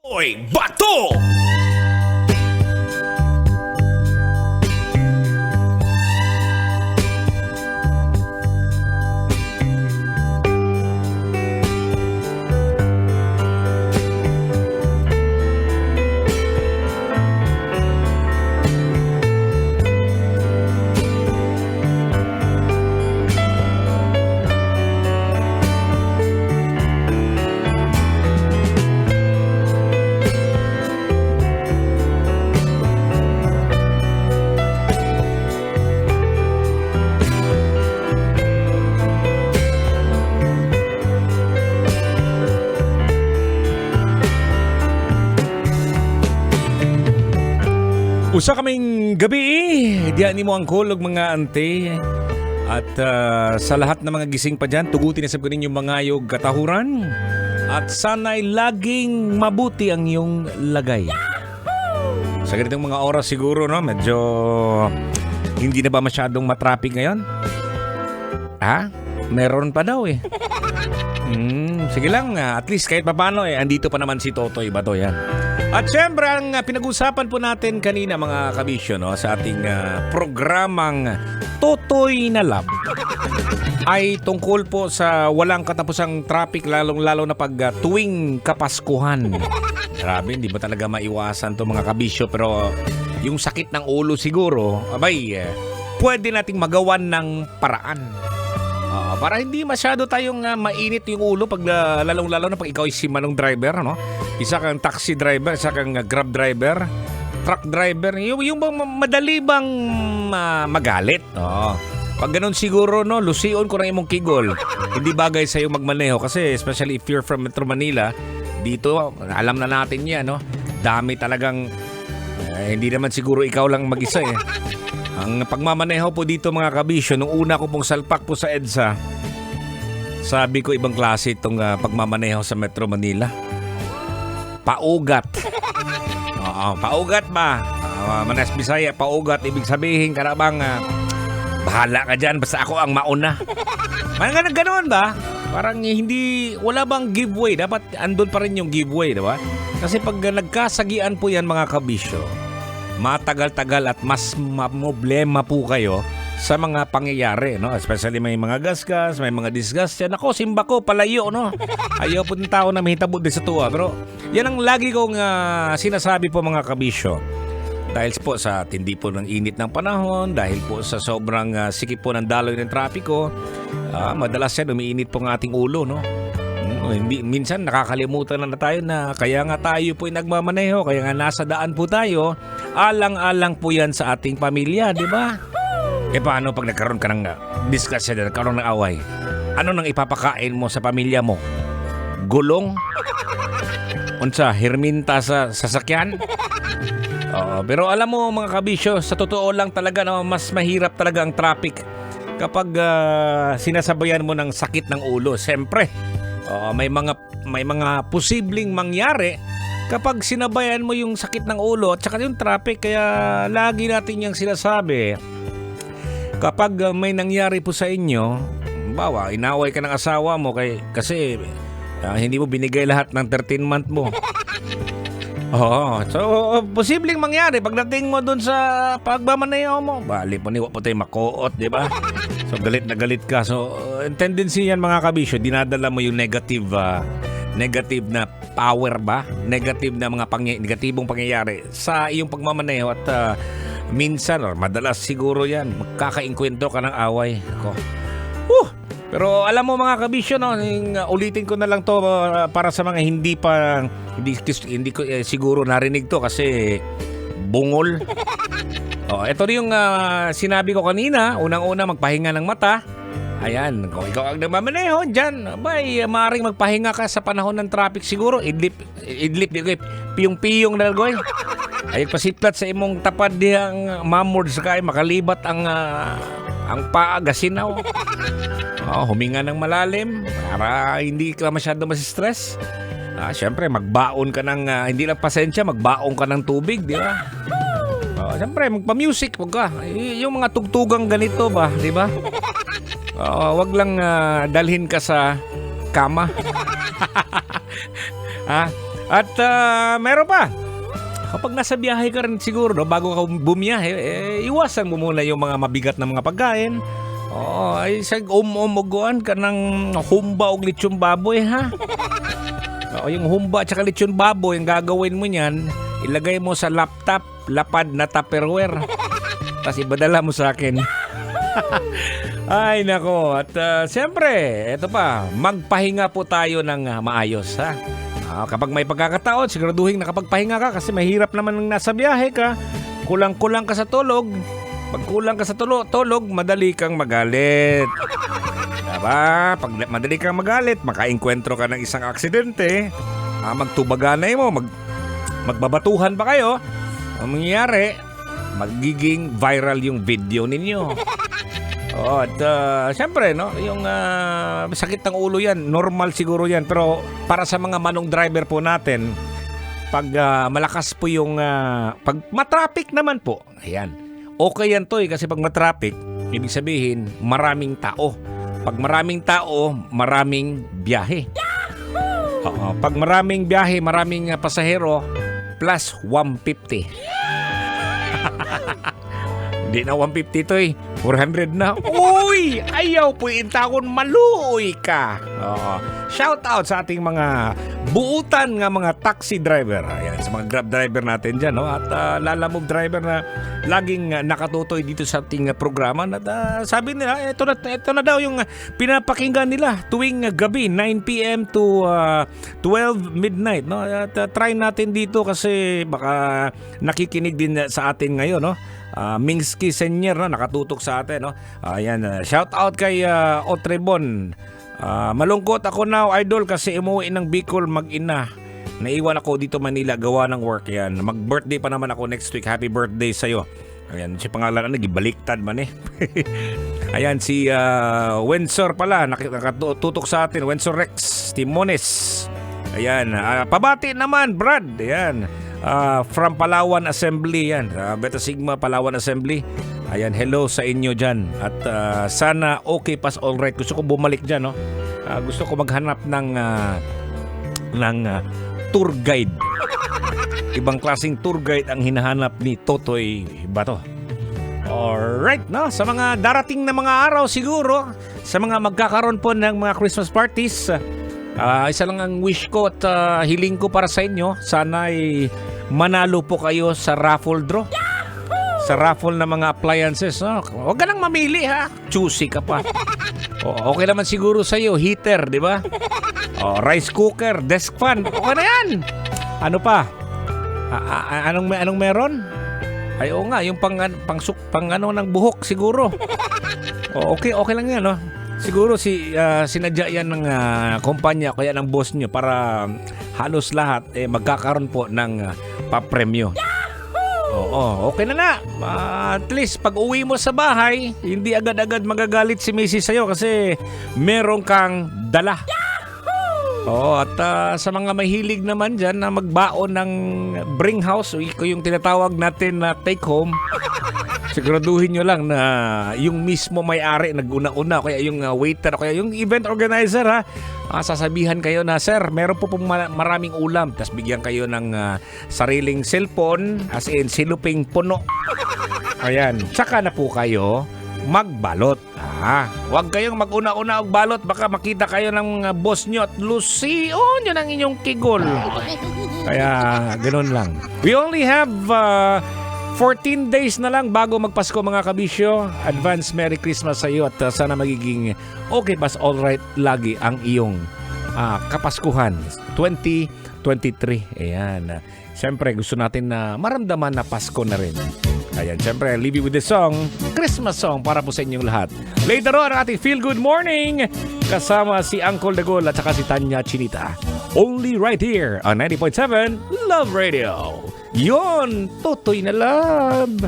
Oy, bato! Usa kaming gabi, diyan ni mo ang kulog mga ante. At sa lahat ng mga gising pa dyan, tugutin na sa ninyong mga yog katahuran. At sana'y laging mabuti ang iyong lagay. Sa ganitong mga oras siguro, no, medyo hindi na ba masyadong matraffic ngayon? Ha? Meron pa daw eh. Sige lang, at least kahit paano andito pa naman si Totoy Bato yan. At syempre, ang pinag-usapan po natin kanina mga kabisyo, no, sa ating programang Totoy na Love ay tungkol po sa walang katapusang traffic, lalong-lalo na pag tuwing Kapaskuhan. Grabe, hindi ba talaga maiwasan to mga kabisyo, pero yung sakit ng ulo siguro, abay, pwede nating magawan ng paraan. Para hindi masyado tayong mainit yung ulo pag lalong-lalo na pag ikaw ay si manong driver, no? Isa kang taxi driver, isa kang grab driver, truck driver, yung bang madali bang magalit, no? Pag ganun siguro, no, lusiyon ko ng imong kigol. Hindi bagay sa iyo magmaneho kasi especially if you're from Metro Manila, dito alam na natin 'yan, no? Dami talagang hindi naman siguro ikaw lang mag-isa eh. Ang pagmamaneho po dito mga kabisyo, nung una ko pong salpak po sa EDSA, sabi ko ibang klase itong pagmamaneho sa Metro Manila. Paugat. Oo, paugat ba? Manas Bisaya, paugat. Ibig sabihin, karabang bahala ka dyan, basta ako ang mauna. Parang ganoon ba? Parang hindi, wala bang giveaway? Dapat andun pa rin yung giveaway, diba? Kasi pag nagkasagian po yan mga kabisyo, matagal-tagal at mas problema po kayo sa mga pangyayari, no? Especially may mga gasgas, may mga disgust yan. Ako, simba ko, palayo, no? Ayaw po ng tao na mahitabo din sa tuwa. Pero yan ang lagi kong sinasabi po mga kabisyo. Dahil po sa tindi po ng init ng panahon, dahil po sa sobrang sikip po ng daloy ng trapiko, madalas yan umiinit po ng ating ulo, no? Minsan nakakalimutan na tayo na kaya nga tayo po nagmamaneho, kaya nga nasa daan po tayo, alang-alang po yan sa ating pamilya, di ba? Paano pag nagkaroon ka ng discussion, nagkaroon ng away? Ano nang ipapakain mo sa pamilya mo? Gulong? Unsa, herminta sa sasakyan? Pero alam mo mga kabisyo, sa totoo lang talaga na mas mahirap talaga ang traffic kapag sinasabayan mo ng sakit ng ulo. Siyempre, may mga posibleng mangyari kapag sinabayan mo yung sakit ng ulo at saka yung traffic. Kaya lagi natin yung sinasabi, kapag may nangyari po sa inyo, bawa, inaway ka ng asawa mo kasi hindi mo binigay lahat ng 13-month mo. So posibleng mangyari pagdating mo dun sa pagmamaneho mo. Bali po niwa po tayo makuot, di ba? So galit na galit ka. So tendency yan mga kabisyo, dinadala mo yung negative na power ba? Negative na mga negatibong pangyayari sa iyong pagmamaneho at minsan or madalas siguro yan magkakainkwento ka ng away. Ako. Pero alam mo mga kabisyo, no, ulitin ko na lang to para sa mga hindi ko siguro narinig to kasi bungol. Ito rin yung sinabi ko kanina, unang-una magpahinga ng mata. Ayan, kung ikaw ang nagmamaneho dyan, maaaring magpahinga ka sa panahon ng traffic siguro. Idlip, piyong-piyong na goy. Ay pasitlat sa imong tapad diyang mamord sa kay makalibat ang paagasinaw. Huminga ng malalim para hindi ka masyado masistress. Siyempre, magbaon ka ng, hindi lang pasensya, magbaon ka ng tubig, di ba? Siyempre, magpa-music, wag ka. Yung mga tugtugang ganito ba, di ba? Wag lang dalhin ka sa kama. At meron pa. Kapag nasa biyahe ka rin siguro, no, bago ka bumiyahe, iwasan mo muna yung mga mabigat na mga pagkain. Oo, ay umuguan ka ng humba o lechon baboy, ha? Oo, yung humba at saka lechon baboy, yung gagawin mo niyan, ilagay mo sa laptop, lapad na Tupperware. Tapos ibadala mo sa akin. Ay, nako. At siyempre, eto pa, magpahinga po tayo ng maayos, ha? Kapag may pagkakataon, siguraduhin nakapagpahinga ka kasi mahirap naman nang nasa biyahe ka. Kulang-kulang ka sa tulog. Pag kulang ka sa tulog, madali kang magalit. Diba? Pag madali kang magalit, makainkwentro ka ng isang aksidente, magtubaganay mo, magbabatuhan pa kayo. Ang mangyayari, magiging viral yung video ninyo. At siyempre, no, yung sakit ng ulo yan, normal siguro yan. Pero para sa mga manong driver po natin, pag malakas po yung, pag matraffic naman po, ayan, okay yan to kasi pag matraffic, ibig sabihin, maraming tao. Pag maraming tao, maraming biyahe. Pag maraming biyahe, maraming pasahero, plus 150. Hindi na 150 to 400 na. Uy! Ayaw po intakon, maluoy ka. Shout out sa ating mga buutan nga mga taxi driver. Ayan, sa mga grab driver natin dyan. No? At lalamove driver na laging nakatutoy dito sa ating programa. At sabi nila, ito na daw yung pinapakinggan nila tuwing gabi, 9 p.m. to 12 midnight. No? At try natin dito kasi baka nakikinig din sa atin ngayon. No? Mingsky Senior, no? Nakatutok sa atin. No? Ayan, shout out kay Otrebon. Malungkot ako now, idol, kasi umuwi ng Bicol mag-ina. Naiwan ako dito Manila, gawa ng work. Yan. Mag-birthday pa naman ako next week. Happy birthday sa'yo. Ayan, si pangalan na nagibaliktad man eh. Ayan, si Wensor pala, nakatutok sa atin. Wensor Rex Timones. Ayan, pabati naman, Brad. Ayan. From Palawan Assembly yan, Beta Sigma Palawan Assembly. Ayan, hello sa inyo dyan. At sana okay pas alright. Gusto ko bumalik dyan, no? Gusto ko maghanap ng tour guide. Ibang klaseng tour guide ang hinahanap ni Totoy Bato. Alright, no? Sa mga darating na mga araw siguro, sa mga magkakaroon po ng mga Christmas parties, isa lang ang wish ko at hiling ko para sa inyo. Sana ay manalo po kayo sa raffle draw. Sa raffle na mga appliances. Huwag ka nang mamili, ha? Choosy ka pa. Okay naman siguro sa iyo, heater, di ba? Rice cooker, desk fan. Okay na yan. Ano pa? Anong meron? Ay, oo nga, yung pang ano ng buhok siguro. Okay lang yan, no? Siguro sinadya yan ng kumpanya kaya ng boss nyo para halos lahat magkakaroon po ng papremyo. Oo, okay na. At least pag uwi mo sa bahay, hindi agad-agad magagalit si Mrs. sa'yo kasi meron kang dala. At sa mga mahilig naman dyan na magbaon ng bring house, yung tinatawag natin na take home, siguraduhin nyo lang na yung mismo may-ari nag-una-una, kaya yung waiter, kaya yung event organizer, ha, sasabihan kayo na, sir, meron po pong maraming ulam, tapos bigyan kayo ng sariling cellphone, as in siluping puno. Ayan, tsaka na po kayo magbalot. Huwag kayong mag-una-una og balot, baka makita kayo ng boss nyo at lusion nyo ng inyong kigol. Kaya ganun lang. We only have 14 days na lang bago magpasko, mga kabisyo. Advance Merry Christmas sa iyo at sana magiging okay pas alright lagi ang iyong kapaskuhan 2023. Ayan. Siyempre gusto natin na maramdaman na Pasko na rin. Ayan, siyempre, leave you with the song, Christmas song para po sa inyong lahat. Later on, ating Feel Good Morning kasama si Uncle Dagol at saka si Tanya Chinita. Only right here on 90.7 Love Radio. Yon, Totoy na Love.